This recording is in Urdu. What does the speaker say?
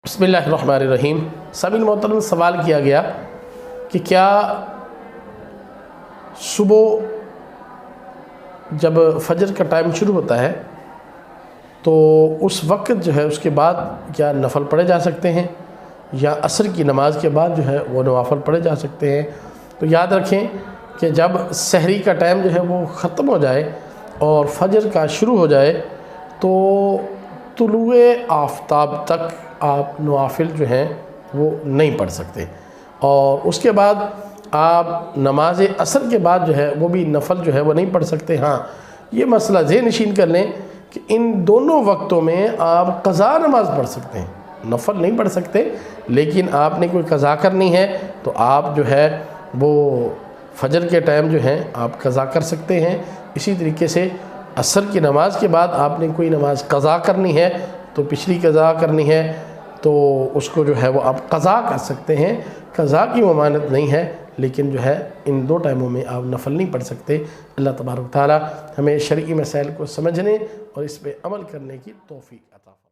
بسم اللہ الرحمن الرحیم۔ سامعین محترم، سوال کیا گیا کہ کیا صبح جب فجر کا ٹائم شروع ہوتا ہے تو اس وقت جو ہے اس کے بعد کیا نفل پڑھے جا سکتے ہیں یا عصر کی نماز کے بعد جو ہے وہ نوافل پڑھے جا سکتے ہیں؟ تو یاد رکھیں کہ جب سحری کا ٹائم جو ہے وہ ختم ہو جائے اور فجر کا شروع ہو جائے تو طلوع آفتاب تک آپ نوافل جو ہیں وہ نہیں پڑھ سکتے، اور اس کے بعد آپ نماز عصر کے بعد جو ہے وہ بھی نفل جو ہے وہ نہیں پڑھ سکتے۔ ہاں، یہ مسئلہ ذہن نشین کر لیں کہ ان دونوں وقتوں میں آپ قضا نماز پڑھ سکتے ہیں، نفل نہیں پڑھ سکتے، لیکن آپ نے کوئی قضا کرنی ہے تو آپ جو ہے وہ فجر کے ٹائم جو ہیں آپ قضا کر سکتے ہیں۔ اسی طریقے سے عصر کی نماز کے بعد آپ نے کوئی نماز قضا کرنی ہے تو پچھلی قضا کرنی ہے تو اس کو جو ہے وہ آپ قضا کر سکتے ہیں، قضا کی ممانعت نہیں ہے، لیکن جو ہے ان دو ٹائموں میں آپ نفل نہیں پڑھ سکتے۔ اللہ تبارک و تعالی ہمیں شرعی مسائل کو سمجھنے اور اس پہ عمل کرنے کی توفیق عطا فرمائے۔